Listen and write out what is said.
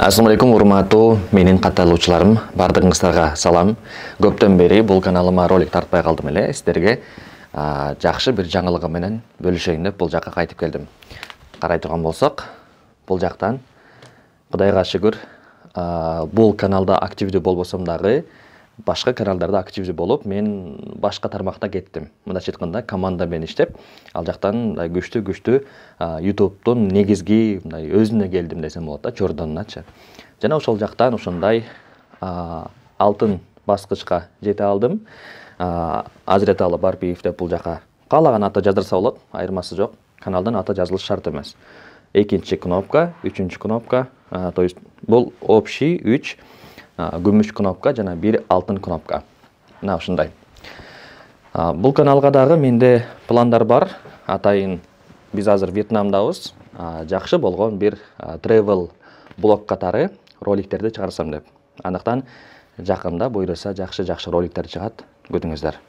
Assalamu алейкум, урматтуу менин катталуучуларым, бардыгыңыздарга салам. Көптөн бери бул каналыма ролик тартпай калдым эле. Сиздерге жакшы бир жаңылыгым менен бөлүшөйүн деп бул жакка кайтып келдим. Карай турган болсок, бул жактан Кудайга шүгүр, бул каналда активдүү болбосом дагы башка каналдарда активдүү болуп, мен башка тармакта кеттим. Мындайча айтканда, команда менен иштеп, ал жактан күчтүү YouTube'дун негизги өзүнө келдим десем болот да, чордонуначы. Жана ошол жактан ошондой алтын баскычка жете алдым. Азиреталы Барпиев деп бул жака каалаган аты жаздырса болот, айырмасы жок. Каналдын аты жазылышы шарт эмес. Экинчи кнопка, үчүнчү кнопка, то есть бул общий 3 күмүш кнопка жана 1 алтын кнопка. Мына ушундай. Бул каналга дагы менде пландар бар. Атайын биз азыр Вьетнамдабыз. Жакшы болгон бир travel блог катары роликтерди чыгарсам деп. Андыктан жакында буйруса жакшы роликтер чыгат. Күтүңүздөр.